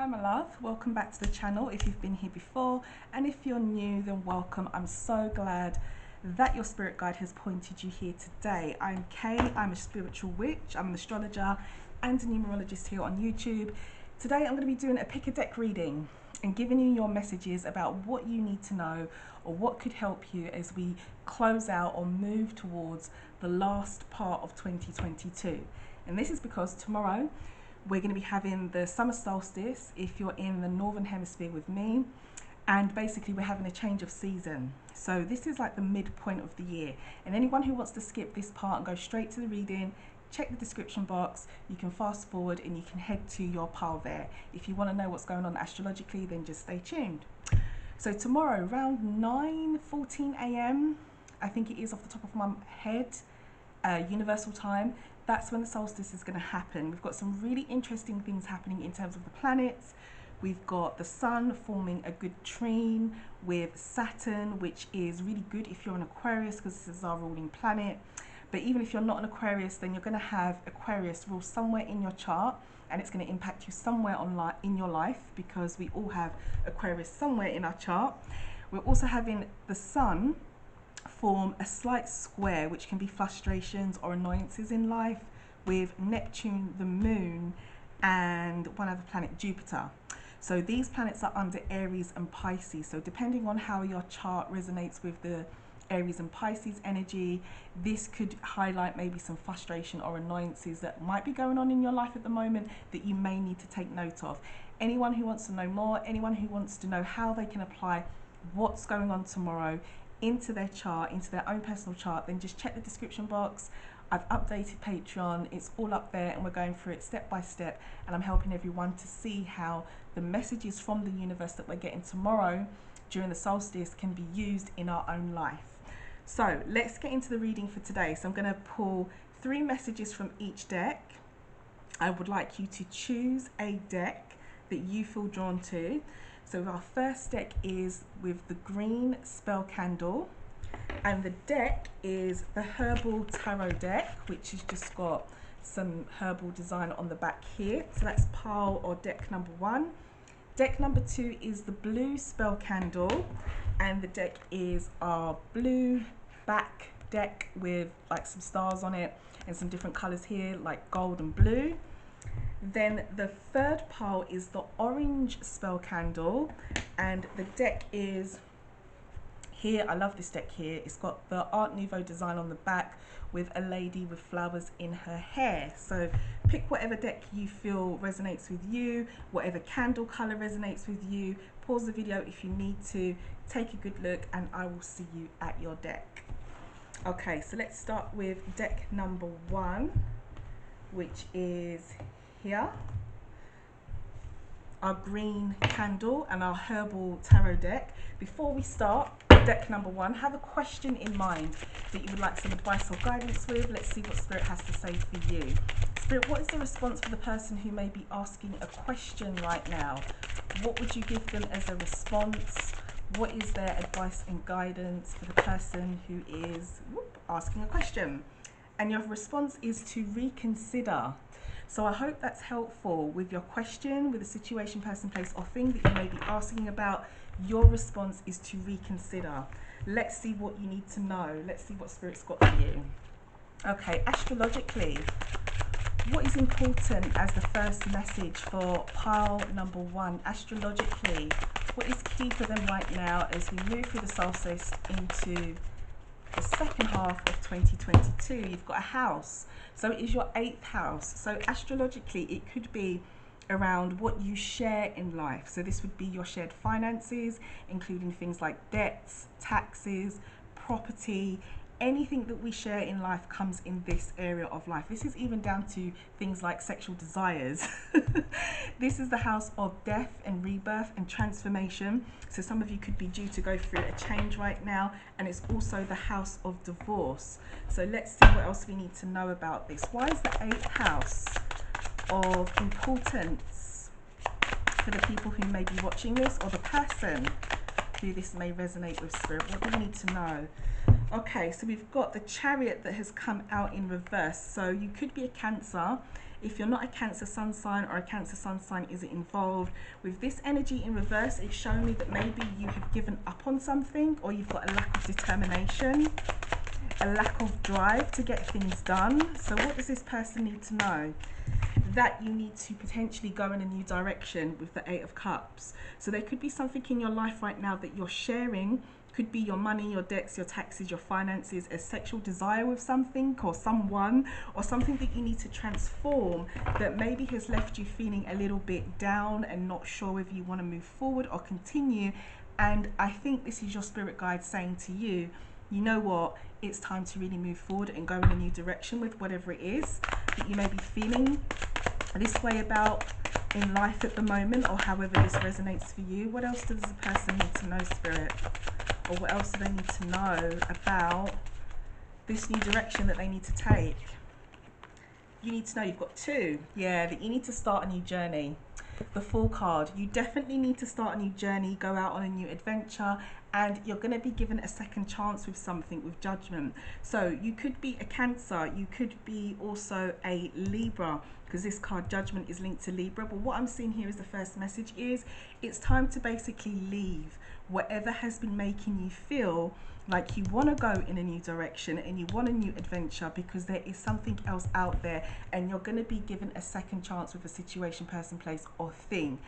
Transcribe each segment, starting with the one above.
Hi my love, welcome back to the channel if you've been here before, and if you're new then welcome. I'm so glad that your spirit guide has pointed you here today. I'm Kay, I'm a spiritual witch, I'm an astrologer and a numerologist here on YouTube. Today I'm going to be doing a pick a deck reading and giving you your messages about what you need to know or what could help you as we close out or move towards the last part of 2022. And this is because tomorrow we're going to be having the summer solstice if you're in the northern hemisphere with me, and basically we're having a change of season. So this is like the midpoint of the year, and anyone who wants to skip this part and go straight to the reading, check the description box. You can fast forward and you can head to your pile there. If you want to know what's going on astrologically, then just stay tuned. So tomorrow around 9:14 a.m, I think it is off the top of my head, universal time, that's when the solstice is going to happen. We've got some really interesting things happening in terms of the planets. We've got the sun forming a good trine with Saturn, which is really good if you're an Aquarius because this is our ruling planet. But even if you're not an Aquarius, then you're going to have Aquarius rule somewhere in your chart, and it's going to impact you somewhere in your life because we all have Aquarius somewhere in our chart. We're also having the sun form a slight square, which can be frustrations or annoyances in life, with Neptune, the moon, and one other planet, Jupiter. So these planets are under Aries and Pisces. So depending on how your chart resonates with the Aries and Pisces energy, this could highlight maybe some frustration or annoyances that might be going on in your life at the moment that you may need to take note of. Anyone who wants to know more, anyone who wants to know how they can apply what's going on tomorrow into their chart, into their own personal chart, then just check the description box. I've updated Patron, it's all up there, and we're going through it step by step, and I'm helping everyone to see how the messages from the universe that we're getting tomorrow during the solstice can be used in our own life. So let's get into the reading for today. So I'm going to pull 3 messages from each deck. I would like you to choose a deck that you feel drawn to. So our first deck is with the green spell candle, and the deck is the Herbal tarot deck, which has just got some herbal design on the back here. So that's pile or deck number 1. Deck number 2 is the blue spell candle, and the deck is our blue back deck with like some stars on it and some different colors here like gold and blue. Then the third pile is the orange spell candle, and the deck is here. I love this deck here. It's got the Art Nouveau design on the back with a lady with flowers in her hair. So pick whatever deck you feel resonates with you, whatever candle color resonates with you. Pause the video if you need to, take a good look, and I will see you at your deck. Okay, so let's start with deck number 1, which is here, our green candle and our Herbal tarot deck. Before we start deck number 1, have a question in mind that you would like some advice or guidance with. Let's see what Spirit has to say for you. Spirit, what is the response for the person who may be asking a question right now? What would you give them as a response? What is their advice and guidance for the person who is asking a question? And your response is to reconsider. So I hope that's helpful with your question, with the situation, person, place, or thing that you may be asking about. Your response is to reconsider. Let's see what you need to know. Let's see what Spirit's got for you. Okay, astrologically, what is important as the first message for pile number 1? Astrologically, what is key for them right now as we move through the solstice into the second half of 2022? You've got a house, so it is your 8th house. So astrologically, it could be around what you share in life. So this would be your shared finances, including things like debts, taxes, property. Anything that we share in life comes in this area of life. This is even down to things like sexual desires. This is the house of death and rebirth and transformation. So some of you could be due to go through a change right now, and it's also the house of divorce. So let's see what else we need to know about this. Why is the 8th house of importance for the people who may be watching this, or the person who this may resonate with, Spirit? What do we need to know? Okay, so we've got the Chariot that has come out in reverse. So you could be a Cancer, If you're not a Cancer sun sign or a Cancer sun sign isn't involved, with this energy in reverse, it's showing me that maybe you have given up on something, or you've got a lack of determination, a lack of drive to get things done. So what does this person need to know? That you need to potentially go in a new direction with the Eight of Cups. So there could be something in your life right now that you're sharing. Could be your money, your debts, your taxes, your finances, a sexual desire with something or someone, or something that you need to transform that maybe has left you feeling a little bit down and not sure whether you want to move forward or continue. And I think this is your spirit guide saying to you, you know what, it's time to really move forward and go in a new direction with whatever it is that you may be feeling this way about in life at the moment, or however this resonates for you. What else does the person need to know, Spirit? Or what else do they need to know about this new direction that they need to take? You need to know, you've got two, yeah, that you need to start a new journey. The Fool card, you definitely need to start a new journey, go out on a new adventure, and you're going to be given a second chance with something, with Judgment. So you could be a Cancer, you could be also a Libra, because this card Judgment is linked to Libra. But what I'm seeing here is the first message is it's time to basically leave whatever has been making you feel like you want to go in a new direction and you want a new adventure, because there is something else out there and you're going to be given a second chance with a situation, person, place or thing.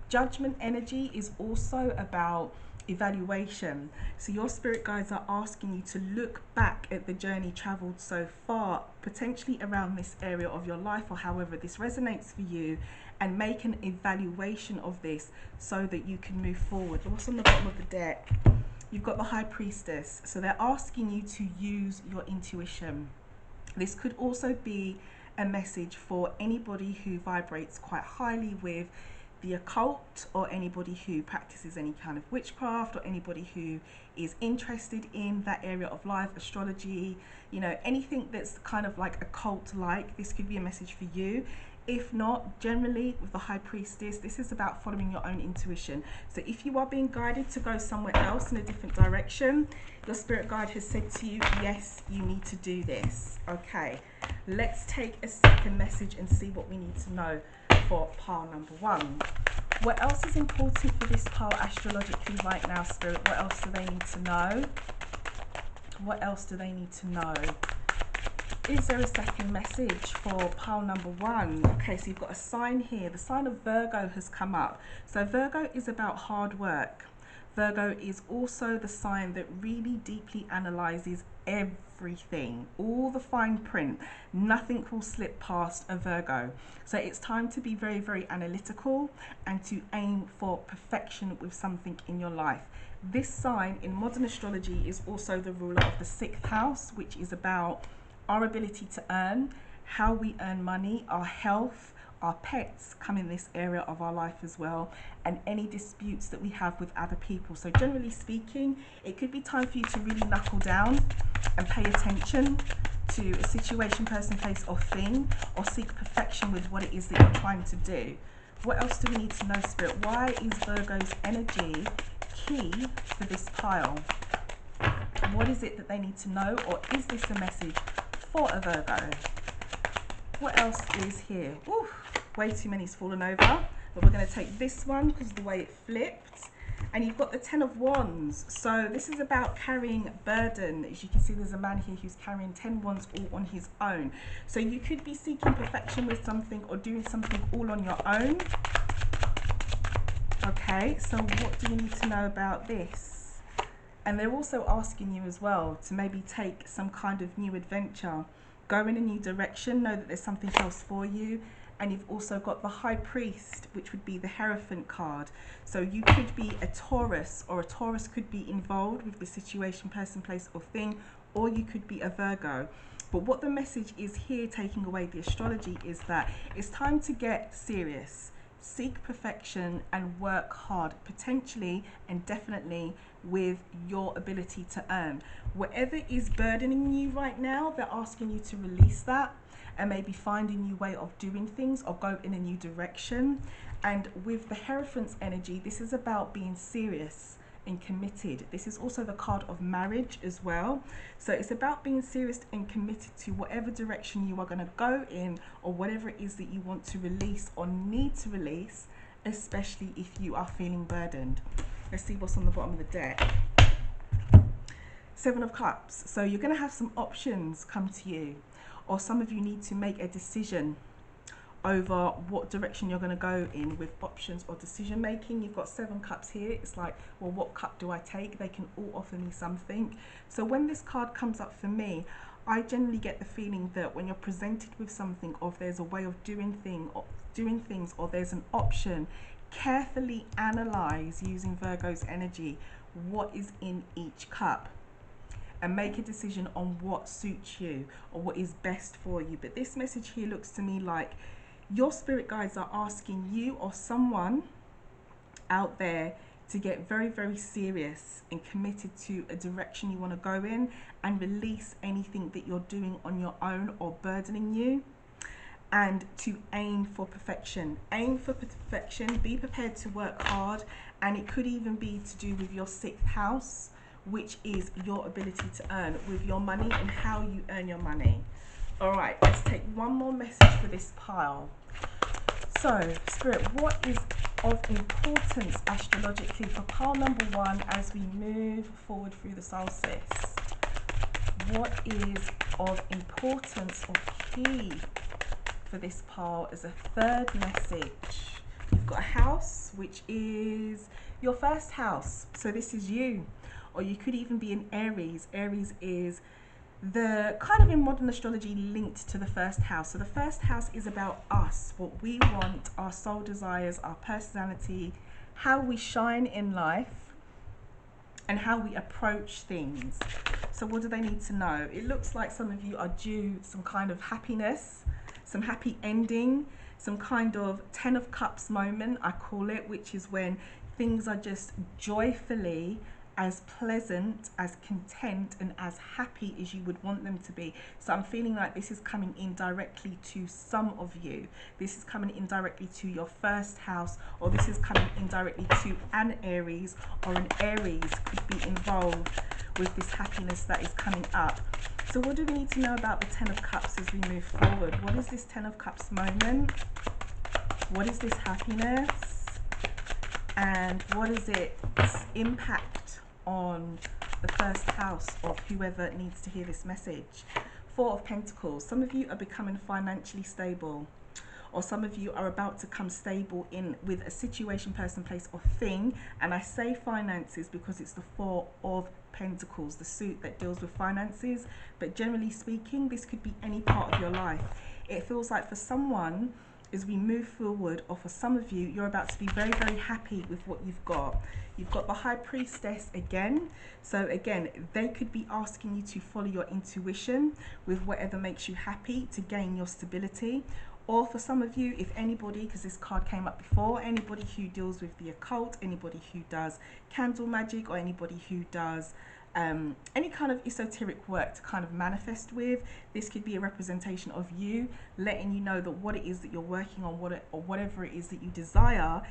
Judgment energy is also about evaluation. So your spirit guides are asking you to look back at the journey traveled so far, potentially around this area of your life or however this resonates for you, and make an evaluation of this so that you can move forward. What's on the bottom of the deck? You've got the High Priestess. So they're asking you to use your intuition. This could also be a message for anybody who vibrates quite highly with the occult, or anybody who practices any kind of witchcraft, or anybody who is interested in that area of life, astrology, you know, anything that's kind of like occult like. This could be a message for you. If not, generally with the High Priestess, this is about following your own intuition. So if you are being guided to go somewhere else in a different direction, your spirit guide has said to you, yes, you need to do this. Okay, let's take a second message and see what we need to know for pile number one. What else is important for this pile astrologically right now, Spirit? What else do they need to know? What else do they need to know? Is there a second message for pile number one? Okay, so you've got a sign here. The sign of Virgo has come up. So Virgo is about hard work. Virgo is also the sign that really deeply analyzes everything, all the fine print. Nothing will slip past a Virgo. So it's time to be very, very analytical and to aim for perfection with something in your life. This sign in modern astrology is also the ruler of the 6th house, which is about our ability to earn, how we earn money, our health, our pets come in this area of our life as well, and any disputes that we have with other people. So generally speaking, it could be time for you to really knuckle down and pay attention to a situation, person, place or thing, or seek perfection with what it is that you're trying to do. What else do we need to know, Spirit? Why is Virgo's energy key for this pile? What is it that they need to know, or is this a message for a Virgo? What else is here? Ooh, way too many's fallen over, but we're going to take this one because of the way it flipped. And you've got the 10 of Wands. So this is about carrying burden. As you can see, there's a man here who's carrying 10 wands all on his own. So you could be seeking perfection with something or doing something all on your own. Okay, so what do you need to know about this? And they're also asking you as well to maybe take some kind of new adventure, go in a new direction, know that there's something else for you. And you've also got the High Priest, which would be the Hierophant card. So you could be a Taurus, or a Taurus could be involved with the situation, person, place or thing, or you could be a Virgo. But what the message is here, taking away the astrology, is that it's time to get serious, seek perfection and work hard, potentially and definitely with your ability to earn. Whatever is burdening you right now, they're asking you to release that and maybe find a new way of doing things or go in a new direction. And with the Hierophant's energy, this is about being serious and committed. This is also the card of marriage as well. So it's about being serious and committed to whatever direction you are going to go in, or whatever it is that you want to release or need to release, especially if you are feeling burdened. Let's see what's on the bottom of the deck. Seven of Cups. So you're going to have some options come to you, or some of you need to make a decision over what direction you're going to go in with options or decision making. You've got 7 cups here. It's like, well, what cup do I take? They can all offer me something. So when this card comes up for me, I generally get the feeling that when you're presented with something, or if there's a way of doing things, or there's an option, carefully analyze, using Virgo's energy, what is in each cup, and make a decision on what suits you or what is best for you. But this message here looks to me like your spirit guides are asking you or someone out there to get very, very serious and committed to a direction you want to go in, and release anything that you're doing on your own or burdening you, and to aim for perfection. Aim for perfection, be prepared to work hard, and it could even be to do with your 6th house, which is your ability to earn with your money and how you earn your money. All right, let's take one more message for this pile. So, Spirit, what is of importance astrologically for pile number 1 as we move forward through the solstice? What is of importance or key for this pile as a 3rd message? You've got a house, which is your 1st house. So this is you. Or you could even be an Aries. Aries is the kind of, in modern astrology, linked to the 1st house. So the 1st house is about us, what we want, our soul desires, our personality, how we shine in life, and how we approach things. So what do they need to know? It looks like some of you are due some kind of happiness, some happy ending, some kind of 10 of Cups moment, I call it, which is when things are just joyfully as pleasant, as content, and as happy as you would want them to be. So I'm feeling like this is coming in directly to some of you. This is coming in directly to your 1st house, or this is coming in directly to an Aries, or an Aries could be involved with this happiness that is coming up. So what do we need to know about the 10 of Cups as we move forward? What is this 10 of Cups moment? What is this happiness? And what is its impact on the 1st house of whoever needs to hear this message? 4 of Pentacles. Some of you are becoming financially stable, or some of you are about to come stable in with a situation, person, place, or thing. And I say finances because it's the 4 of Pentacles, the suit that deals with finances. But generally speaking, this could be any part of your life. It feels like for someone, as we move forward, or for some of you, you're about to be very, very happy with what you've got. You've got the High Priestess again. So again, they could be asking you to follow your intuition with whatever makes you happy to gain your stability. Or for some of you, if anybody, because this card came up before, anybody who deals with the occult, anybody who does candle magic, or anybody who does any kind of esoteric work to kind of manifest with, this could be a representation of you letting you know that what it is that you're working on, or whatever it is that you desire,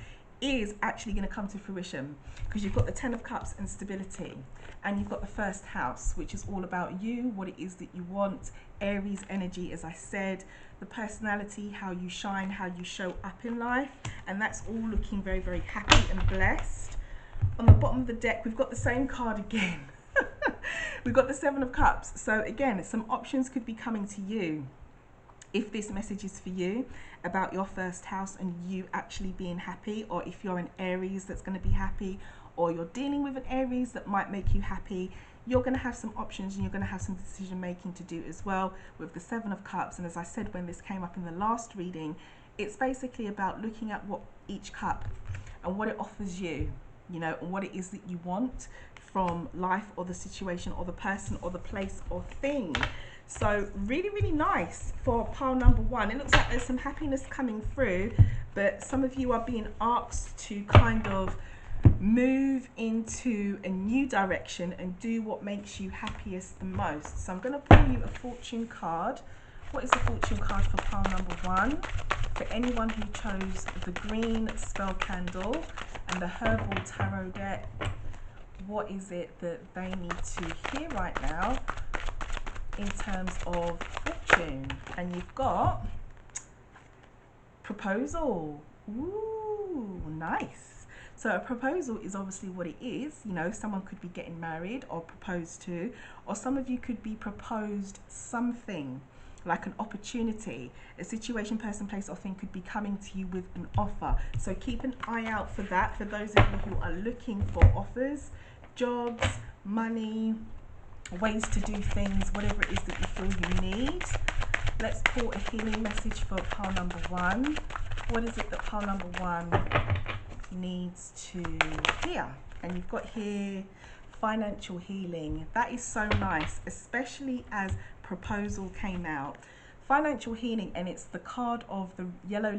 is actually going to come to fruition. Because you've got the 10 of Cups and stability, and you've got the 1st house, which is all about you, what it is that you want. Aries energy, as I said, the personality, how you shine, how you show up in life, and that's all looking very, very happy and blessed. On the bottom of the deck, we've got the same card again. We've got the 7 of Cups. So again, some options could be coming to you if this message is for you, about your 1st house and you actually being happy, or if you're an Aries that's going to be happy, or you're dealing with an Aries that might make you happy. You're going to have some options, and you're going to have some decision making to do as well with the 7 of Cups. And as I said when this came up in the last reading, it's basically about looking at what each cup and what it offers you, you know, and what it is that you want from life, or the situation, or the person, or the place, or thing. So really, really nice for pile number 1. It looks like there's some happiness coming through, but some of you are being asked to kind of move into a new direction and do what makes you happiest the most. So I'm going to pull you a fortune card. What is the fortune card for pile number 1? For anyone who chose the green spell candle and the Herbal tarot deck, what is it that they need to hear right now in terms of fortune? And you've got proposal. Ooh, nice. So a proposal is obviously what it is. You know, someone could be getting married or proposed to, or some of you could be proposed something, like an opportunity, a situation, person, place, or thing could be coming to you with an offer. So keep an eye out for that. For those of you who are looking for offers, jobs, money, ways to do things, whatever it is that you feel you need. Let's pull a healing message for pile number one. What is it that pile number one needs to hear? And you've got here financial healing. That is so nice, especially as proposal came out. Financial healing, and it's the card of the yellow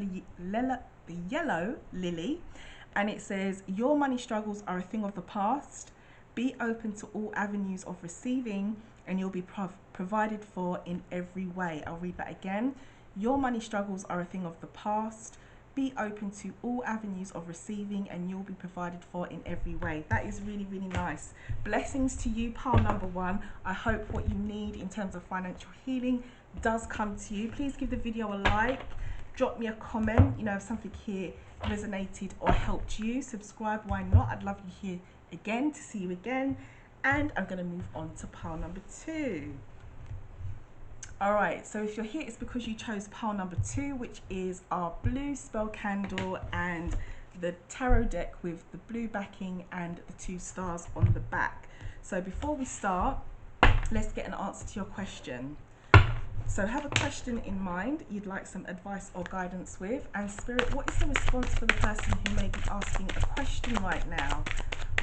lily, and it says your money struggles are a thing of the past. Be open to all avenues of receiving and you'll be provided for in every way. I'll read that again. Your money struggles are a thing of the past. Be open to all avenues of receiving and you'll be provided for in every way. That is really, really nice. Blessings to you, pile number one. I hope what you need in terms of financial healing does come to you. Please give the video a like. Drop me a comment, you know, if something here resonated or helped you. Subscribe, why not? I'd love you here again, to see you again. And I'm going to move on to pile number two. All right, so if you're here, it's because you chose pile number two, which is our blue spell candle and the tarot deck with the blue backing and the 2 stars on the back. So before we start, let's get an answer to your question. So have a question in mind you'd like some advice or guidance with, and Spirit, what is the response for the person who may be asking a question right now?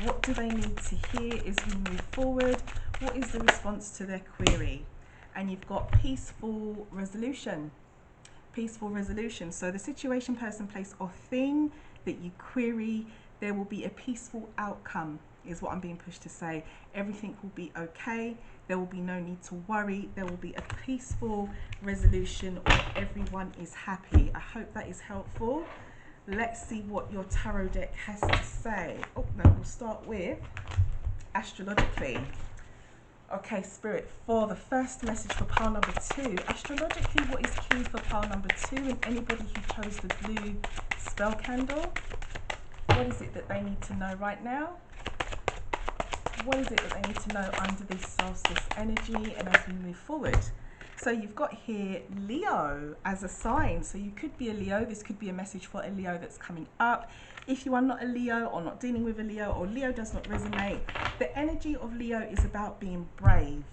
What do they need to hear as we move forward? What is the response to their query? And you've got peaceful resolution. Peaceful resolution. So the situation, person, place, or thing that you query, there will be a peaceful outcome, is what I'm being pushed to say. Everything will be okay. There will be no need to worry. There will be a peaceful resolution where everyone is happy. I hope that is helpful. Let's see what your tarot deck has to say. Oh, no, we'll start with astrologically. Okay, Spirit, for the first message for pile number two, astrologically, what is key for pile number two and anybody who chose the blue spell candle? What is it that they need to know right now? What is it that they need to know under this solstice energy and as we move forward? So you've got here Leo as a sign. So you could be a Leo. This could be a message for a Leo that's coming up. If you are not a Leo or not dealing with a Leo or Leo does not resonate, the energy of Leo is about being brave,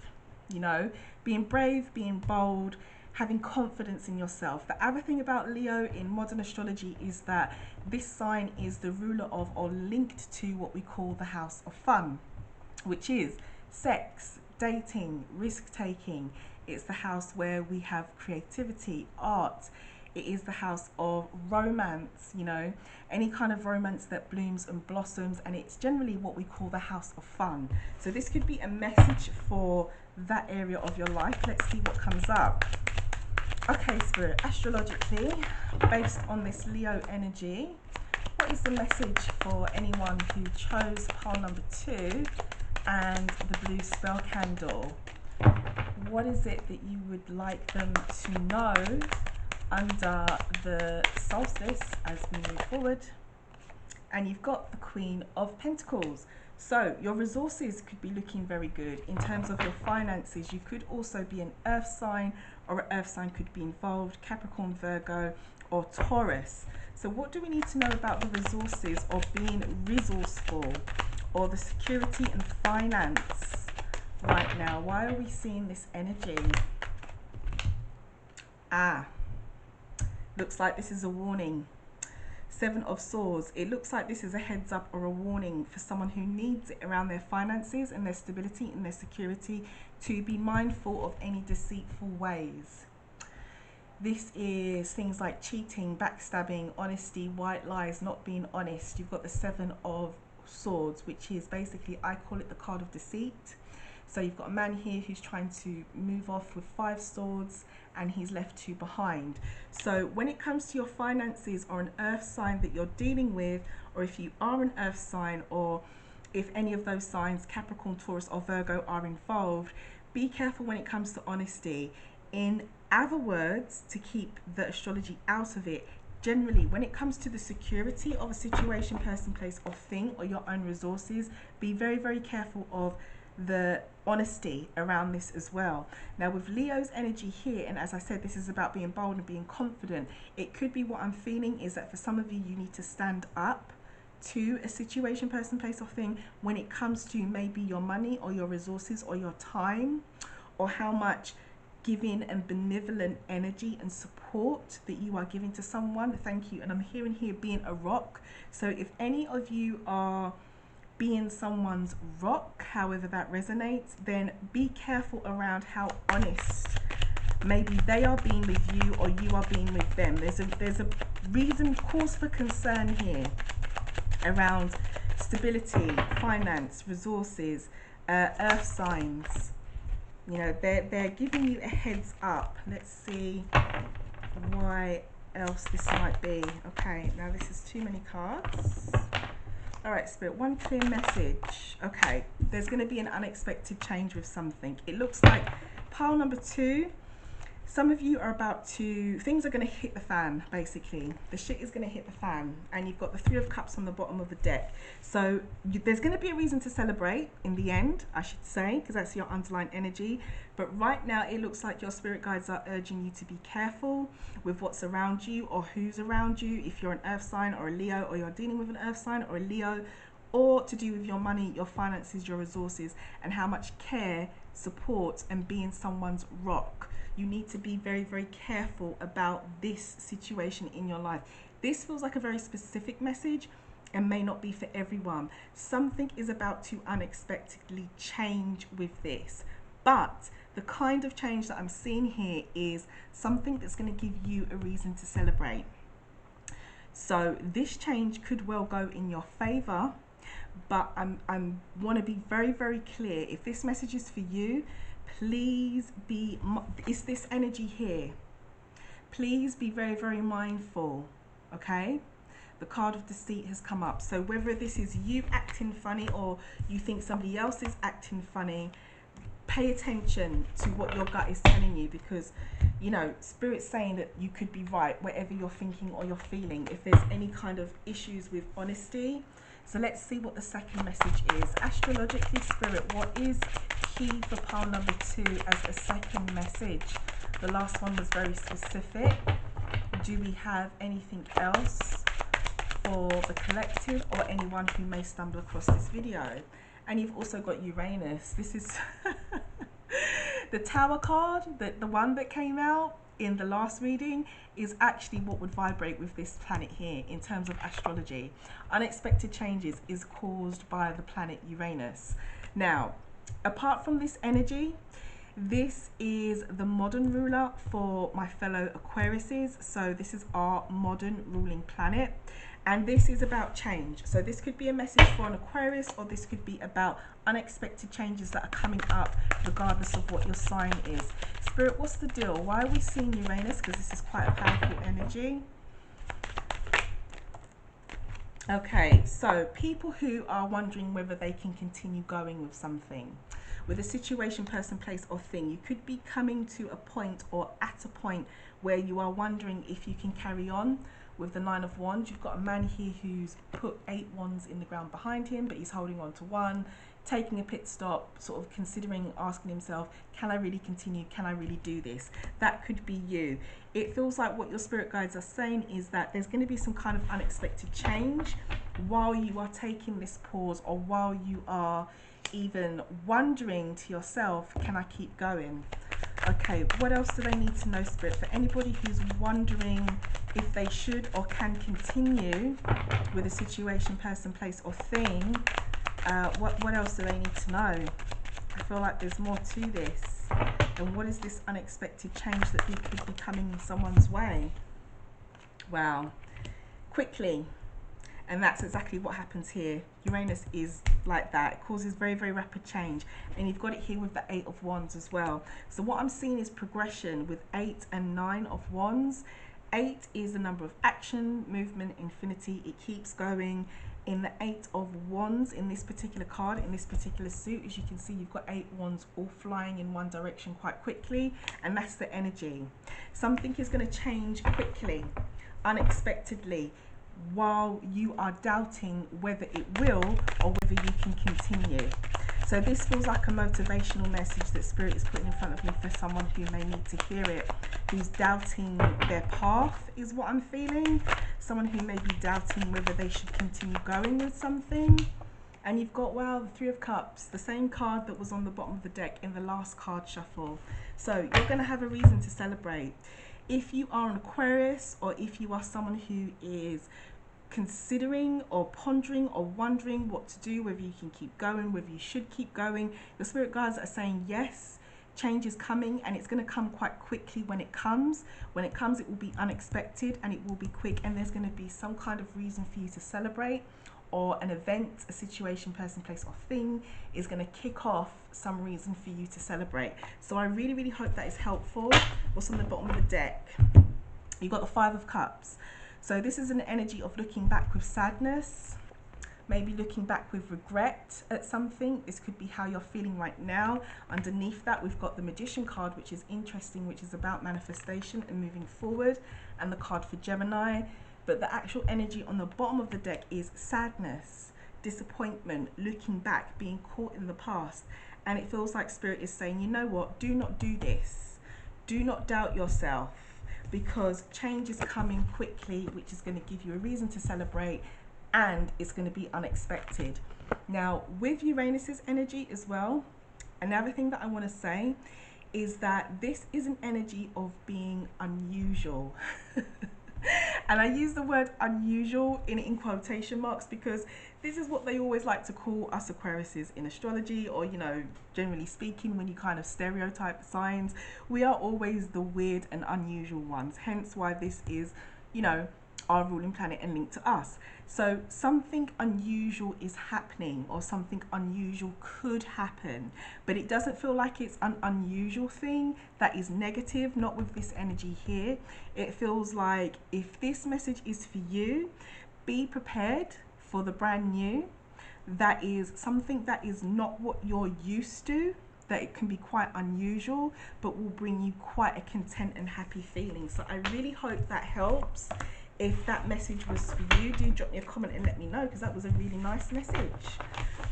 you know, being brave, being bold, having confidence in yourself. The other thing about Leo in modern astrology is that this sign is the ruler of or linked to what we call the house of fun, which is sex, dating, risk-taking. It's the house where we have creativity, art. It is the house of romance, you know, any kind of romance that blooms and blossoms, and it's generally what we call the house of fun. So this could be a message for that area of your life. Let's see what comes up. Okay, Spirit, astrologically, based on this Leo energy, what is the message for anyone who chose pile number two and the blue spell candle? What is it that you would like them to know under the solstice as we move forward? And you've got the Queen of Pentacles. So your resources could be looking very good. In terms of your finances, you could also be an earth sign, or an earth sign could be involved, Capricorn, Virgo, or Taurus. So what do we need to know about the resources of being resourceful, or the security and finance right now? Why are we seeing this energy? Looks like this is a warning. 7 of Swords. It looks like this is a heads up or a warning for someone who needs it around their finances and their stability and their security to be mindful of any deceitful ways. This is things like cheating, backstabbing, honesty, white lies, not being honest. You've got the 7 of Swords, which is basically, I call it the card of deceit. So you've got a man here who's trying to move off with 5 swords and he's left 2 behind. So when it comes to your finances or an earth sign that you're dealing with, or if you are an earth sign or if any of those signs, Capricorn, Taurus or Virgo, are involved, be careful when it comes to honesty. In other words, to keep the astrology out of it, generally when it comes to the security of a situation, person, place or thing, or your own resources, be very, very careful of the honesty around this as well. Now with Leo's energy here, and as I said, this is about being bold and being confident, it could be what I'm feeling is that for some of you, you need to stand up to a situation, person, place or thing when it comes to maybe your money or your resources or your time, or how much giving and benevolent energy and support that you are giving to someone. Thank you. And I'm hearing here being a rock. So if any of you are being someone's rock, however that resonates, then be careful around how honest maybe they are being with you or you are being with them. There's a reason, cause for concern here around stability, finance, resources, earth signs. You know, they're giving you a heads up. Let's see why else this might be. Okay, now this is too many cards. All right, Spirit, one clear message. Okay, there's going to be an unexpected change with something. It looks like pile number 2. Some of you are about to, things are going to hit the fan, basically. The shit is going to hit the fan. And you've got the 3 of Cups on the bottom of the deck. So there's going to be a reason to celebrate in the end, I should say, because that's your underlying energy. But right now, it looks like your spirit guides are urging you to be careful with what's around you or who's around you. If you're an earth sign or a Leo, or you're dealing with an earth sign or a Leo, or to do with your money, your finances, your resources, and how much care, support, and being someone's rock. You need to be very, very careful about this situation in your life. This feels like a very specific message and may not be for everyone. Something is about to unexpectedly change with this. But the kind of change that I'm seeing here is something that's going to give you a reason to celebrate. So this change could well go in your favor, but I want to be very, very clear. If this message is for you, please be, it's this energy here. Please be very, very mindful, okay? The card of deceit has come up. So whether this is you acting funny or you think somebody else is acting funny, pay attention to what your gut is telling you, because, you know, Spirit's saying that you could be right, whatever you're thinking or you're feeling, if there's any kind of issues with honesty. So let's see what the second message is. Astrologically, Spirit, what is key for pile number 2 as a second message? The last one was very specific. Do we have anything else for the collective or anyone who may stumble across this video? And you've also got Uranus. This is the Tower card, the one that came out in the last reading, is actually what would vibrate with this planet here in terms of astrology. Unexpected changes is caused by the planet Uranus. Now, apart from this energy, this is the modern ruler for my fellow Aquariuses. So this is our modern ruling planet. And this is about change. So this could be a message for an Aquarius, or this could be about unexpected changes that are coming up regardless of what your sign is. Spirit, what's the deal? Why are we seeing Uranus? Because this is quite a powerful energy. Okay, so people who are wondering whether they can continue going with something, with a situation, person, place or thing. You could be coming to a point or at a point where you are wondering if you can carry on. With the 9 of Wands, you've got a man here who's put 8 wands in the ground behind him, but he's holding on to 1, taking a pit stop, sort of considering, asking himself, can I really continue? Can I really do this? That could be you. It feels like what your spirit guides are saying is that there's going to be some kind of unexpected change while you are taking this pause, or while you are even wondering to yourself, can I keep going? Okay, what else do they need to know, Spirit? For anybody who's wondering if they should or can continue with a situation, person, place or thing, what else do they need to know? I feel like there's more to this. And what is this unexpected change that could be coming someone's way? Wow. Quickly. And that's exactly what happens here. Uranus is like that. It causes very, very rapid change. And you've got it here with the 8 of Wands as well. So what I'm seeing is progression with 8 and 9 of Wands. 8 is the number of action, movement, infinity. It keeps going. in the 8 of Wands in this particular card, in this particular suit. As you can see, you've got 8 wands all flying in one direction quite quickly, and that's the energy. Something is going to change quickly, unexpectedly, while you are doubting whether it will or whether you can continue. So this feels like a motivational message that Spirit is putting in front of me for someone who may need to hear it, who's doubting their path, is what I'm feeling. Someone who may be doubting whether they should continue going with something. And you've got, wow, the Three of Cups, the same card that was on the bottom of the deck in the last card shuffle. So you're going to have a reason to celebrate. If you are an Aquarius, or if you are someone who is considering or pondering or wondering what to do, whether you can keep going, whether you should keep going, your spirit guides are saying yes, change is coming, and it's going to come quite quickly when it comes. When it comes, it will be unexpected and it will be quick, and there's going to be some kind of reason for you to celebrate, or an event, a situation, person, place, or thing is going to kick off some reason for you to celebrate. So I really, really hope that is helpful. What's on the bottom of the deck? You've got the Five of Cups. So this is an energy of looking back with sadness, maybe looking back with regret at something. This could be how you're feeling right now. Underneath that, we've got the Magician card, which is interesting, which is about manifestation and moving forward, and the card for Gemini. But the actual energy on the bottom of the deck is sadness, disappointment, looking back, being caught in the past. And it feels like Spirit is saying, you know what, do not do this. Do not doubt yourself, because change is coming quickly, which is going to give you a reason to celebrate, and it's going to be unexpected. Now, with Uranus's energy as well, another thing that I want to say is that this is an energy of being unusual. And I use the word unusual in quotation marks, because this is what they always like to call us Aquariuses in astrology, or, you know, generally speaking, when you kind of stereotype signs, we are always the weird and unusual ones. Hence why this is, you know, our ruling planet and linked to us. So something unusual is happening, or something unusual could happen, but it doesn't feel like it's an unusual thing that is negative, not with this energy here. It feels like if this message is for you, be prepared for the brand new. That is something that is not what you're used to, that it can be quite unusual, but will bring you quite a content and happy feeling. So I really hope that helps. If that message was for you, do drop me a comment and let me know, because that was a really nice message.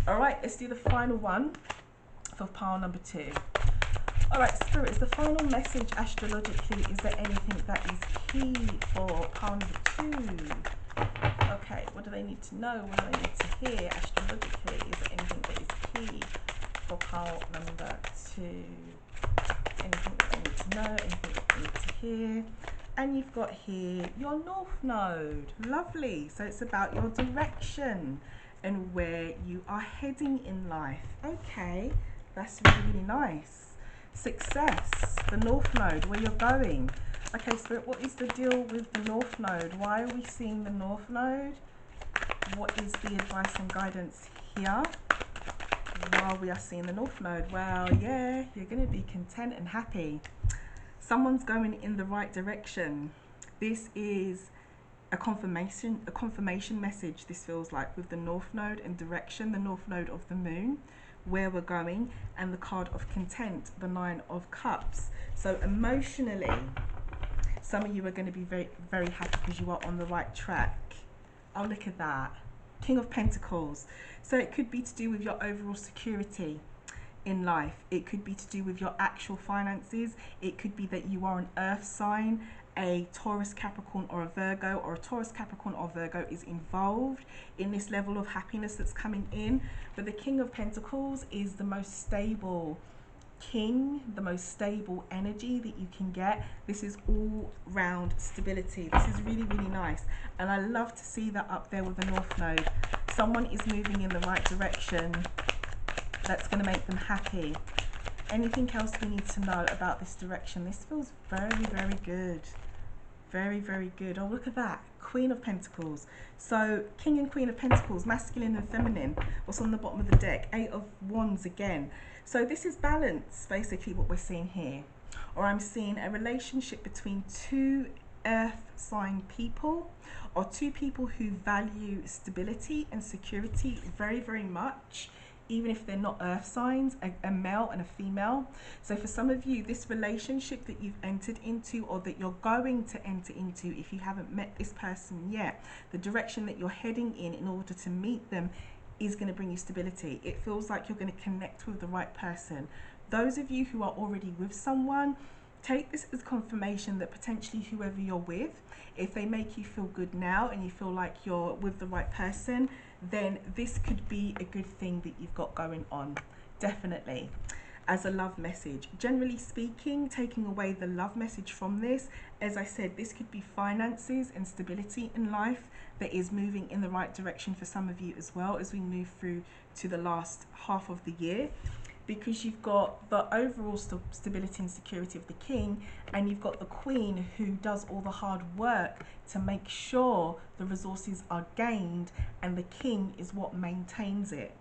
All right, let's do the final one for pile number 2. All right, spirits, the final message astrologically, is there anything that is key for pile number 2? Okay, what do they need to know? What do they need to hear astrologically? Is there anything that is key for pile number 2? Anything that they need to know, anything that they need to hear? And you've got here your North Node. Lovely. So it's about your direction and where you are heading in life. Okay, that's really, really nice. Success, the North Node, where you're going. Okay, Spirit, what is the deal with the North Node? Why are we seeing the North Node? What is the advice and guidance here while we are seeing the North Node? Well, yeah, you're going to be content and happy. Someone's going in the right direction. This is a confirmation message, this feels like, with the North Node and direction, the North Node of the Moon, where we're going, and the card of content, the Nine of Cups. So emotionally, some of you are going to be very, very happy because you are on the right track. Oh, look at that. King of Pentacles. So it could be to do with your overall security in life. It could be to do with your actual finances. It could be that you are an earth sign, a Taurus, Capricorn, or a Virgo, or a Taurus, Capricorn, or Virgo is involved in this level of happiness that's coming in. But the King of Pentacles is the most stable king, the most stable energy that you can get. This is all round stability. This is really, really nice, and I love to see that up there with the North Node. Someone is moving in the right direction that's going to make them happy. Anything else we need to know about this direction? This feels very, very good. Very, very good. Oh, look at that. Queen of Pentacles. So King and Queen of Pentacles, masculine and feminine. What's on the bottom of the deck? 8 of Wands again. So this is balance, basically, what we're seeing here. Or I'm seeing a relationship between two earth sign people, or two people who value stability and security very, very much, even if they're not earth signs, a male and a female. So for some of you, this relationship that you've entered into, or that you're going to enter into if you haven't met this person yet, the direction that you're heading in order to meet them is going to bring you stability. It feels like you're going to connect with the right person. Those of you who are already with someone, take this as confirmation that potentially whoever you're with, if they make you feel good now and you feel like you're with the right person, then this could be a good thing that you've got going on, definitely. As a love message, generally speaking, taking away the love message from this, as I said, this could be finances and stability in life that is moving in the right direction for some of you as well as we move through to the last half of the year. Because you've got the overall stability and security of the king, and you've got the queen who does all the hard work to make sure the resources are gained, and the king is what maintains it.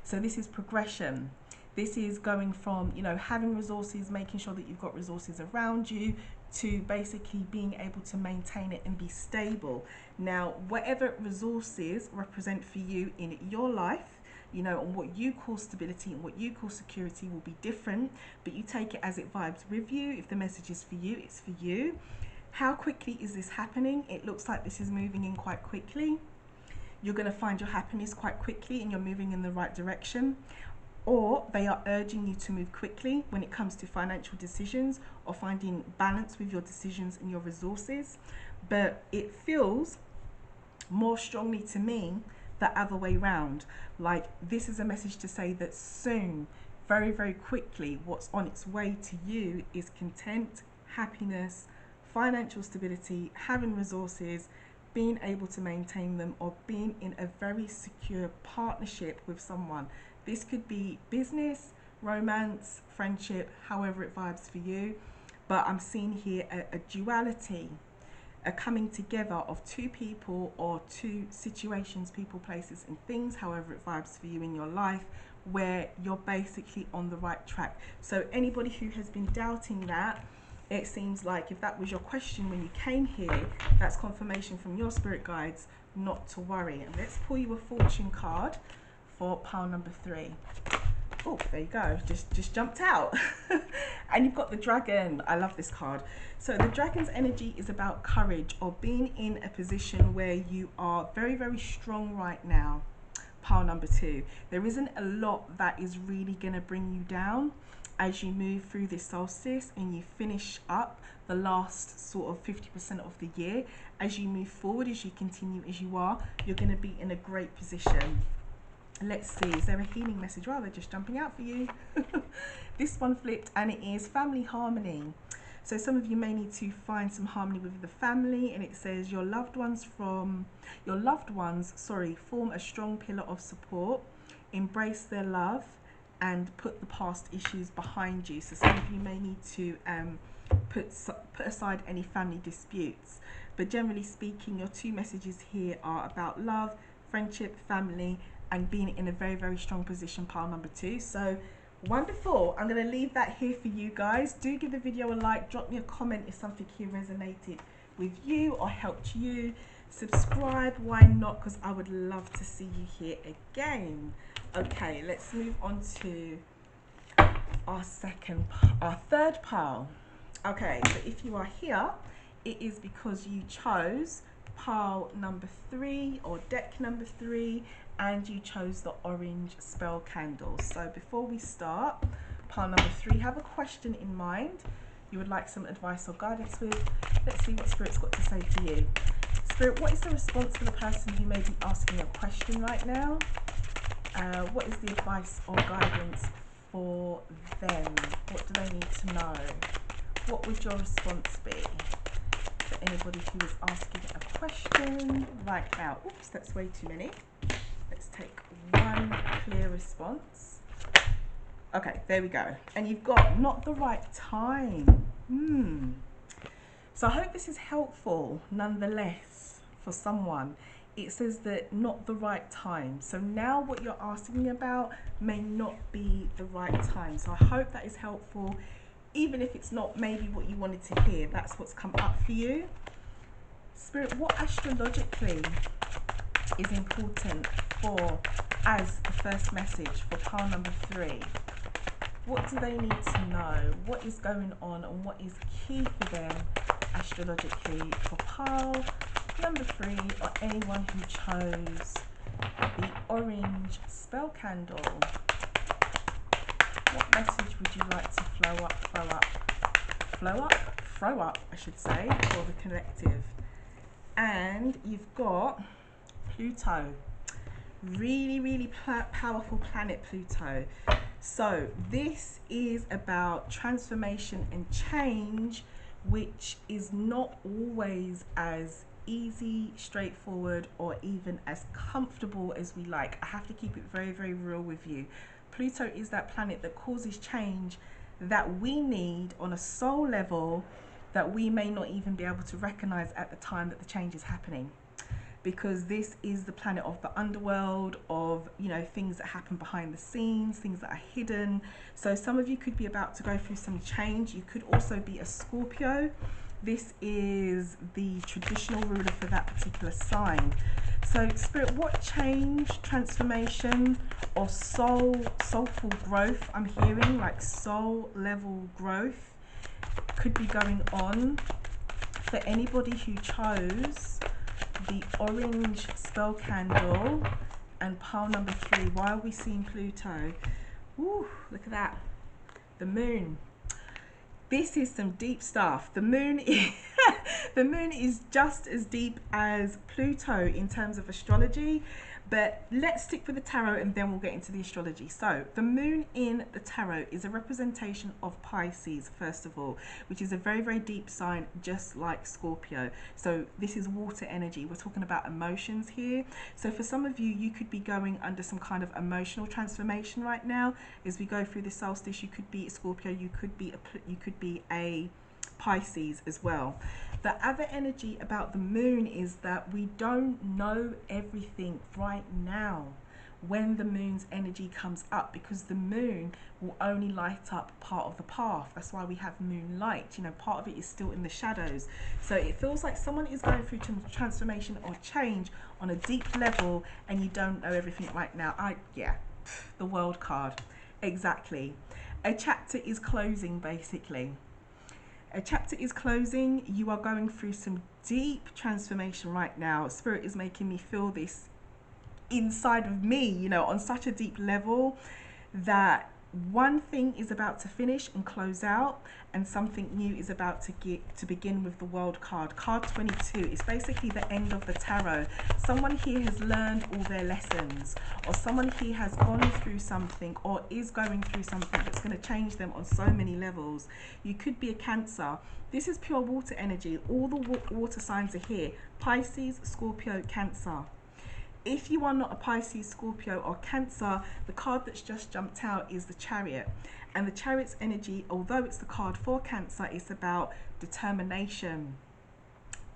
So this is progression. This is going from, you know, having resources, making sure that you've got resources around you, to basically being able to maintain it and be stable. Now, whatever resources represent for you in your life, you know, and what you call stability and what you call security will be different, but you take it as it vibes with you. If the message is for you, it's for you. How quickly is this happening? It looks like this is moving in quite quickly. You're going to find your happiness quite quickly and you're moving in the right direction. Or they are urging you to move quickly when it comes to financial decisions or finding balance with your decisions and your resources. But it feels more strongly to me the other way round. Like, this is a message to say that soon, very, very quickly, what's on its way to you is content, happiness, financial stability, having resources, being able to maintain them, or being in a very secure partnership with someone. This could be business, romance, friendship, however it vibes for you. But I'm seeing here a duality, a coming together of two people or two situations, people, places and things, however it vibes for you in your life, where you're basically on the right track. So anybody who has been doubting that, it seems like if that was your question when you came here, that's confirmation from your spirit guides not to worry. And let's pull you a fortune card for pile number 3. Oh, there you go, just jumped out. And you've got the dragon. I love this card. So the dragon's energy is about courage, or being in a position where you are very, very strong right now. Pile number 2. There isn't a lot that is really going to bring you down as you move through this solstice and you finish up the last sort of 50% of the year. As you move forward, as you continue as you are, you're going to be in a great position. Let's see, is there a healing message? Well, they're just jumping out for you. This one flipped and it is family harmony. So some of you may need to find some harmony with the family, and it says your loved ones form a strong pillar of support, embrace their love and put the past issues behind you. So some of you may need to put aside any family disputes. But generally speaking, your two messages here are about love, friendship, family, and being in a very, very strong position, pile number 2. So wonderful. I'm going to leave that here for you guys. Do give the video a like, drop me a comment if something here resonated with you or helped you. Subscribe, why not? Because I would love to see you here again. Okay, let's move on to our third pile. Okay, so if you are here, it is because you chose pile number 3 or deck number 3, and you chose the orange spell candle. So before we start, pile number 3, have a question in mind you would like some advice or guidance with. Let's see what Spirit's got to say for you. Spirit, what is the response for the person who may be asking a question right now? What is the advice or guidance for them? What do they need to know? What would your response be for anybody who is asking a question right now? Oops, that's way too many. Let's take one clear response. Okay, there we go. And you've got not the right time. So I hope this is helpful nonetheless for someone. It says that not the right time. So now what you're asking about may not be the right time. So I hope that is helpful. Even if it's not maybe what you wanted to hear, that's what's come up for you. Spirit, what astrologically is important for, as the first message for pile number 3? What do they need to know? What is going on and what is key for them astrologically for pile number 3, or anyone who chose the orange spell candle? What message would you like to throw up, I should say, for the collective? And you've got Pluto, really powerful planet Pluto. So this is about transformation and change, which is not always as easy, straightforward, or even as comfortable as we like. I have to keep it very real with you. Pluto is that planet that causes change that we need on a soul level that we may not even be able to recognize at the time that the change is happening, because this is the planet of the underworld, of, you know, things that happen behind the scenes, things that are hidden. So some of you could be about to go through some change. You could also be a Scorpio. This is the traditional ruler for that particular sign. So Spirit, what change, transformation, or soulful growth, I'm hearing like soul level growth, could be going on for anybody who chose the orange spell candle and pile number 3? Why are we seeing Pluto? Ooh, look at that. The moon. This is some deep stuff. The moon is the moon is just as deep as Pluto in terms of astrology, but let's stick with the tarot and then we'll get into the astrology. So the moon in the tarot is a representation of Pisces, first of all, which is a very deep sign, just like Scorpio. So this is water energy. We're talking about emotions here. So for some of you, you could be going under some kind of emotional transformation right now as we go through the solstice. You could be a Scorpio, you could be a Pisces as well. The other energy about the moon is that we don't know everything right now when the moon's energy comes up, because the moon will only light up part of the path. That's why we have moonlight. You know, part of it is still in the shadows. So it feels like someone is going through transformation or change on a deep level and you don't know everything right now. The World card. Exactly. A chapter is closing, basically. A chapter is closing. You are going through some deep transformation right now. Spirit is making me feel this inside of me, you know, on such a deep level, that one thing is about to finish and close out, and something new is about to begin with the World card. Card 22 is basically the end of the tarot. Someone here has learned all their lessons, or someone here has gone through something or is going through something that's going to change them on so many levels. You could be a Cancer. This is pure water energy. All the water signs are here: Pisces, Scorpio, Cancer. If you are not a Pisces, Scorpio, or Cancer, the card that's just jumped out is the Chariot. And the Chariot's energy, although it's the card for Cancer, it's about determination.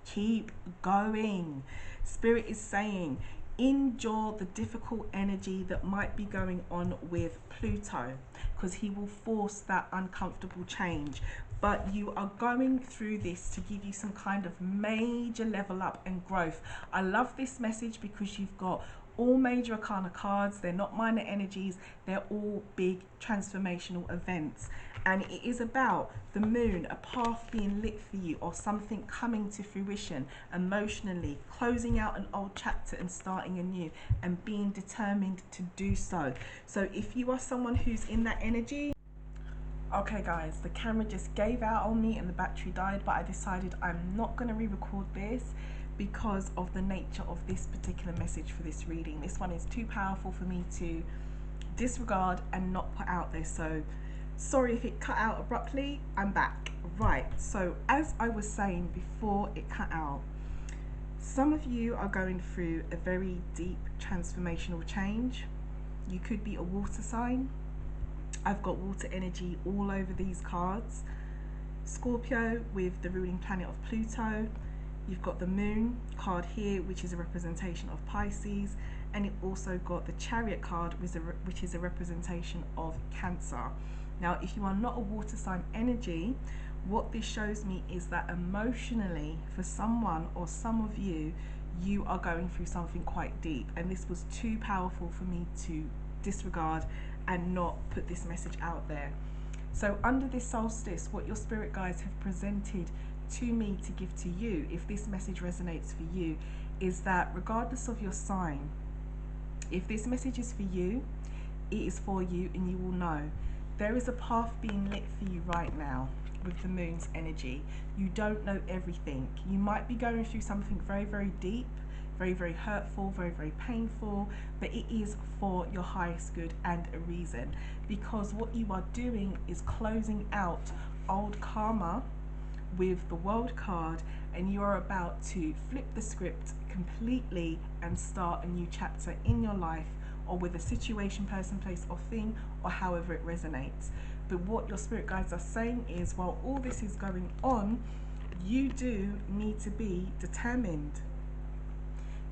Keep going. Spirit is saying, endure the difficult energy that might be going on with Pluto, because he will force that uncomfortable change. But you are going through this to give you some kind of major level up and growth. I love this message because you've got all major arcana cards. They're not minor energies. They're all big transformational events. And it is about the moon, a path being lit for you, or something coming to fruition emotionally, closing out an old chapter and starting anew, and being determined to do so. So if you are someone who's in that energy, okay guys, the camera just gave out on me and the battery died, but I decided I'm not going to re-record this because of the nature of this particular message for this reading. This one is too powerful for me to disregard and not put out there. So sorry if it cut out abruptly. I'm back. Right, so as I was saying before it cut out, some of you are going through a very deep transformational change. You could be a water sign. I've got water energy all over these cards. Scorpio with the ruling planet of Pluto. You've got the moon card here, which is a representation of Pisces, and it also got the Chariot card, which is a representation of Cancer. Now, if you are not a water sign energy, what this shows me is that emotionally, for someone or some of you, you are going through something quite deep, and this was too powerful for me to disregard and not put this message out there. So under this solstice, what your spirit guides have presented to me to give to you, if this message resonates for you, is that regardless of your sign, if this message is for you, it is for you, and you will know there is a path being lit for you right now with the moon's energy. You don't know everything. You might be going through something very, very deep, very, very hurtful, very, very painful, but it is for your highest good and a reason, because what you are doing is closing out old karma with the World card, and you are about to flip the script completely and start a new chapter in your life, or with a situation, person, place, or thing, or however it resonates. But what your spirit guides are saying is, while all this is going on, you do need to be determined.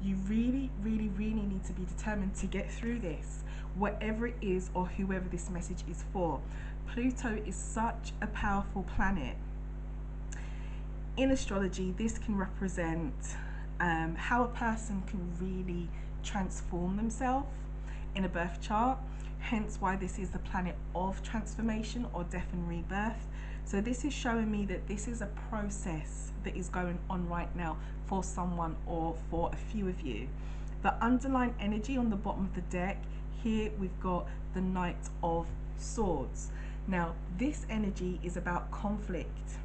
You really, really, really need to be determined to get through this, whatever it is or whoever this message is for. Pluto is such a powerful planet. In astrology, this can represent how a person can really transform themselves in a birth chart, hence why this is the planet of transformation or death and rebirth. So this is showing me that this is a process that is going on right now for someone or for a few of you. The underlying energy on the bottom of the deck, here we've got the Knight of Swords. Now this energy is about conflict.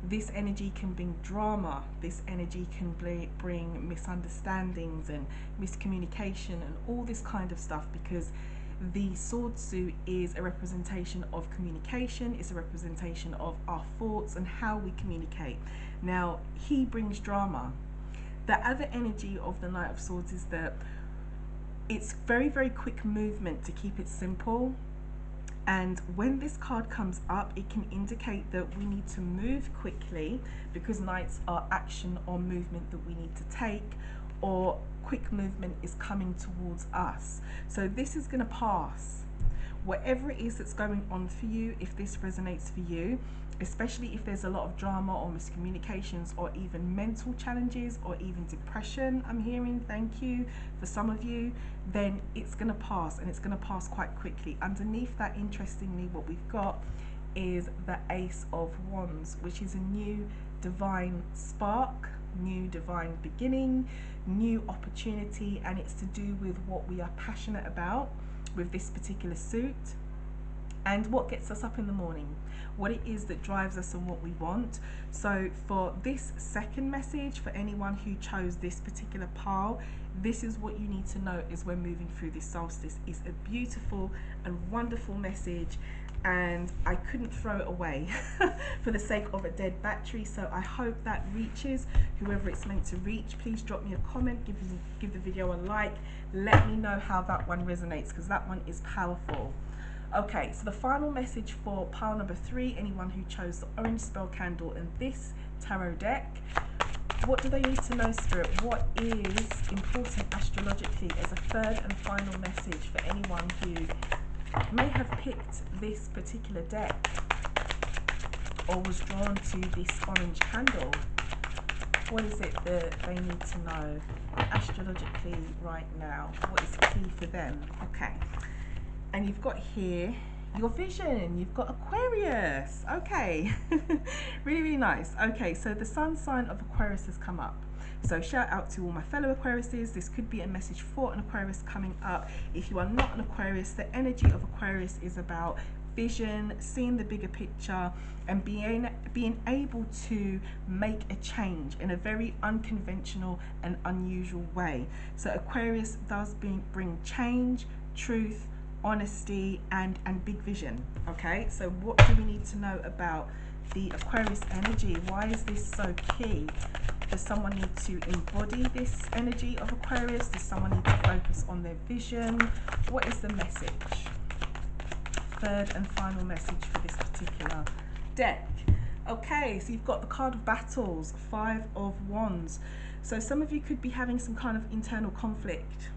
This energy can bring drama. This energy can bring misunderstandings and miscommunication and all this kind of stuff, because the sword suit is a representation of communication. It's a representation of our thoughts and how we communicate. Now, he brings drama. The other energy of the Knight of Swords is that it's very, very quick movement, to keep it simple. And when this card comes up, it can indicate that we need to move quickly, because knights are action or movement that we need to take, or quick movement is coming towards us. So this is going to pass. Whatever it is that's going on for you, if this resonates for you, especially if there's a lot of drama or miscommunications or even mental challenges or even depression, I'm hearing, thank you, for some of you, then it's going to pass, and it's going to pass quite quickly. Underneath that, interestingly, what we've got is the Ace of Wands, which is a new divine spark, new divine beginning, new opportunity, and it's to do with what we are passionate about with this particular suit, and what gets us up in the morning, what it is that drives us and what we want. So for this second message, for anyone who chose this particular pile, this is what you need to know as we're moving through this solstice. It's a beautiful and wonderful message, and I couldn't throw it away for the sake of a dead battery. So I hope that reaches whoever it's meant to reach. Please drop me a comment, give the video a like, let me know how that one resonates, because that one is powerful. Okay, so the final message for pile number 3, anyone who chose the orange spell candle in this tarot deck. What do they need to know, Spirit? What is important astrologically as a third and final message for anyone who may have picked this particular deck or was drawn to this orange candle? What is it that they need to know astrologically right now? What is key for them? Okay. And you've got here your vision, you've got Aquarius. Okay, really, really nice. Okay, so the sun sign of Aquarius has come up. So shout out to all my fellow Aquariuses. This could be a message for an Aquarius coming up. If you are not an Aquarius, the energy of Aquarius is about vision, seeing the bigger picture, and being able to make a change in a very unconventional and unusual way. So Aquarius does bring change, truth, honesty, and big vision. Okay, so what do we need to know about the Aquarius energy? Why is this so key? Does someone need to embody this energy of Aquarius? Does someone need to focus on their vision? What is the message? Third and final message for this particular deck. Okay, so you've got the card of battles, 5 of Wands. So some of you could be having some kind of internal conflict.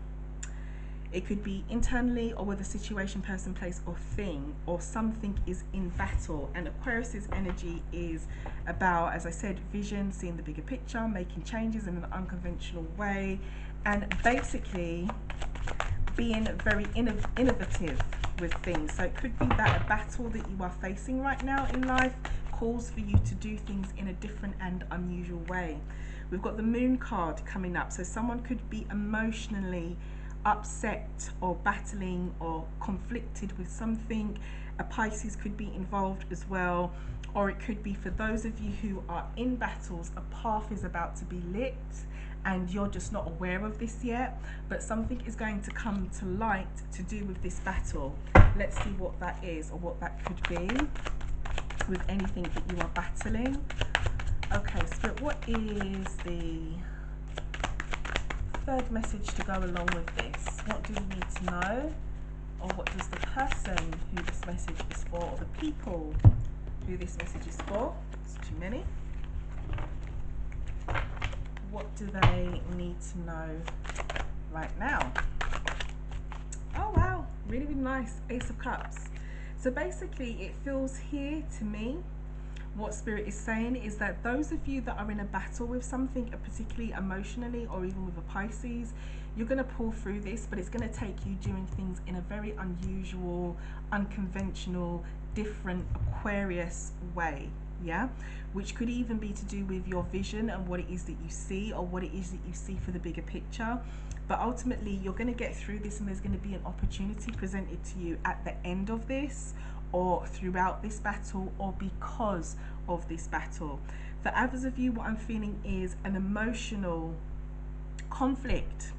It could be internally or with a situation, person, place, or thing, or something is in battle. And Aquarius's energy is about, as I said, vision, seeing the bigger picture, making changes in an unconventional way, and basically being very innovative with things. So it could be that a battle that you are facing right now in life calls for you to do things in a different and unusual way. We've got the Moon card coming up, so someone could be emotionally upset or battling or conflicted with something. A Pisces could be involved as well, or it could be for those of you who are in battles, a path is about to be lit and you're just not aware of this yet, but something is going to come to light to do with this battle. Let's see what that is, or what that could be with anything that you are battling. Okay, Spirit, what is the third message to go along with this? What do we need to know? Or what does the person who this message is for, or the people who this message is for? It's too many. What do they need to know right now? Oh wow, really, really nice. Ace of Cups. So basically it feels here to me, what Spirit is saying is that those of you that are in a battle with something, particularly emotionally or even with a Pisces, you're going to pull through this, but it's going to take you doing things in a very unusual, unconventional, different Aquarius way. Yeah, which could even be to do with your vision and what it is that you see, or what it is that you see for the bigger picture. But ultimately you're going to get through this, and there's going to be an opportunity presented to you at the end of this, or throughout this battle, or because of this battle. For others of you, what I'm feeling is an emotional conflict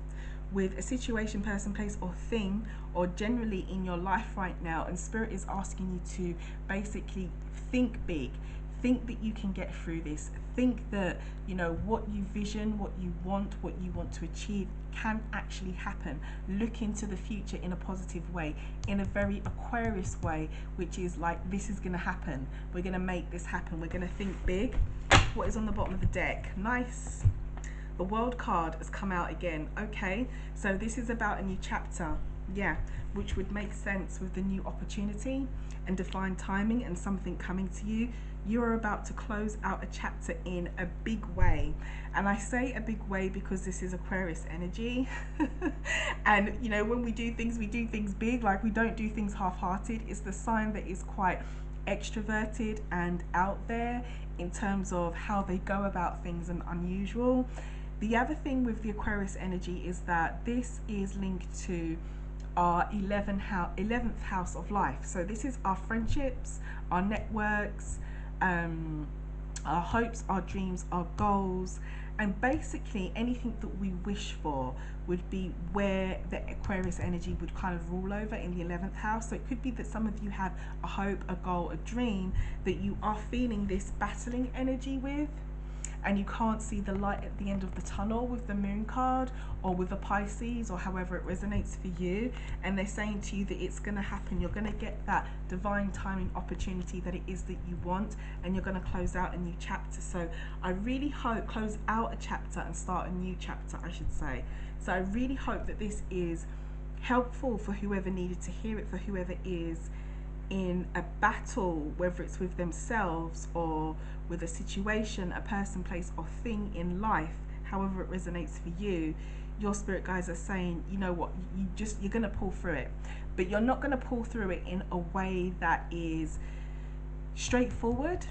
with a situation, person, place, or thing, or generally in your life right now, and Spirit is asking you to basically think big. Think that you can get through this. Think that, you know, what you vision, what you want to achieve can actually happen. Look into the future in a positive way, in a very Aquarius way, which is like, this is going to happen. We're going to make this happen. We're going to think big. What is on the bottom of the deck? Nice. The World card has come out again. Okay, so this is about a new chapter. Yeah, which would make sense with the new opportunity and divine timing and something coming to you. You are about to close out a chapter in a big way, and I say a big way because this is Aquarius energy. And you know, when we do things big. Like, we don't do things half-hearted. It's the sign that is quite extroverted and out there in terms of how they go about things, and unusual. The other thing with the Aquarius energy is that this is linked to our 11th house of life. So this is our friendships, our networks, our hopes, our dreams, our goals, and basically anything that we wish for would be where the Aquarius energy would kind of rule over in the 11th house. So it could be that some of you have a hope, a goal, a dream that you are feeling this battling energy with, and you can't see the light at the end of the tunnel with the Moon card, or with a Pisces, or however it resonates for you, and they're saying to you that it's going to happen. You're going to get that divine timing opportunity that it is that you want, and you're going to close out a new chapter. So I really hope, close out a chapter and start a new chapter, I should say. So I really hope that this is helpful for whoever needed to hear it, for whoever is in a battle, whether it's with themselves or with a situation, a person, place, or thing in life. However it resonates for you, your spirit guides are saying, you know what, you're going to pull through it, but you're not going to pull through it in a way that is straightforward,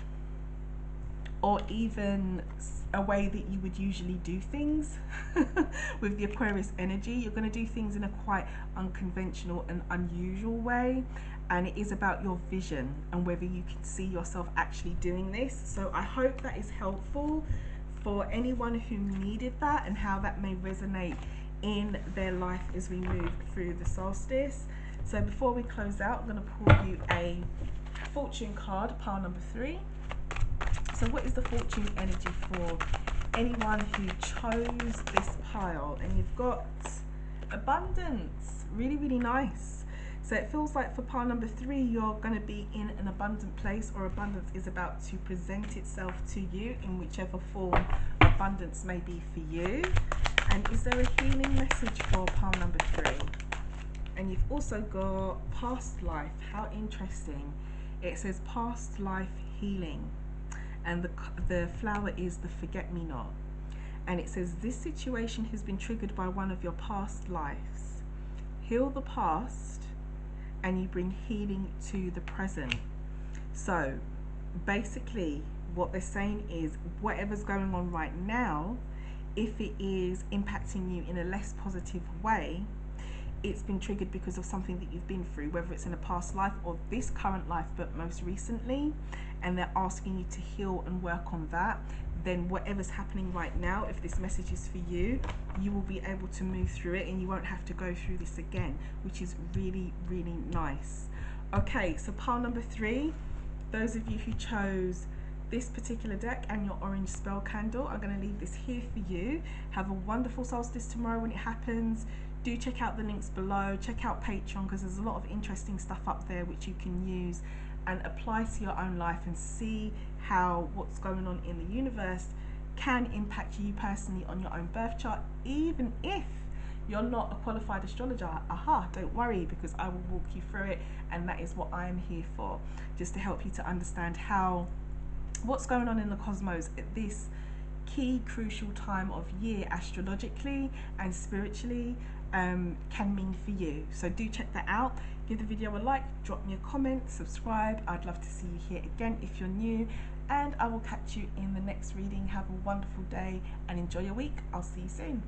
or even a way that you would usually do things. With the Aquarius energy, you're going to do things in a quite unconventional and unusual way, and it is about your vision and whether you can see yourself actually doing this. So I hope that is helpful for anyone who needed that, and how that may resonate in their life as we move through the solstice. So before we close out, I'm going to pull you a fortune card, pile number 3. So what is the fortune energy for anyone who chose this pile? And you've got abundance. Really, really nice. So it feels like for pile number 3, you're going to be in an abundant place, or abundance is about to present itself to you in whichever form abundance may be for you. And is there a healing message for pile number 3? And you've also got past life. How interesting. It says past life healing, and the flower is the forget-me-not. And it says this situation has been triggered by one of your past lives. Heal the past and you bring healing to the present. So basically what they're saying is whatever's going on right now, if it is impacting you in a less positive way, it's been triggered because of something that you've been through, whether it's in a past life or this current life, but most recently, and they're asking you to heal and work on that. Then whatever's happening right now, if this message is for you, you will be able to move through it and you won't have to go through this again, which is really, really nice. Okay, so pile number 3, those of you who chose this particular deck and your orange spell candle, I'm going to leave this here for you. Have a wonderful solstice tomorrow when it happens. Do check out the links below, check out Patron, because there's a lot of interesting stuff up there which you can use and apply to your own life and see how what's going on in the universe can impact you personally on your own birth chart, even if you're not a qualified astrologer. Don't worry, because I will walk you through it, and that is what I am here for, just to help you to understand how what's going on in the cosmos at this key crucial time of year astrologically and spiritually can mean for you. So do check that out. Give the video a like, drop me a comment, subscribe. I'd love to see you here again if you're new, and I will catch you in the next reading. Have a wonderful day and enjoy your week. I'll see you soon.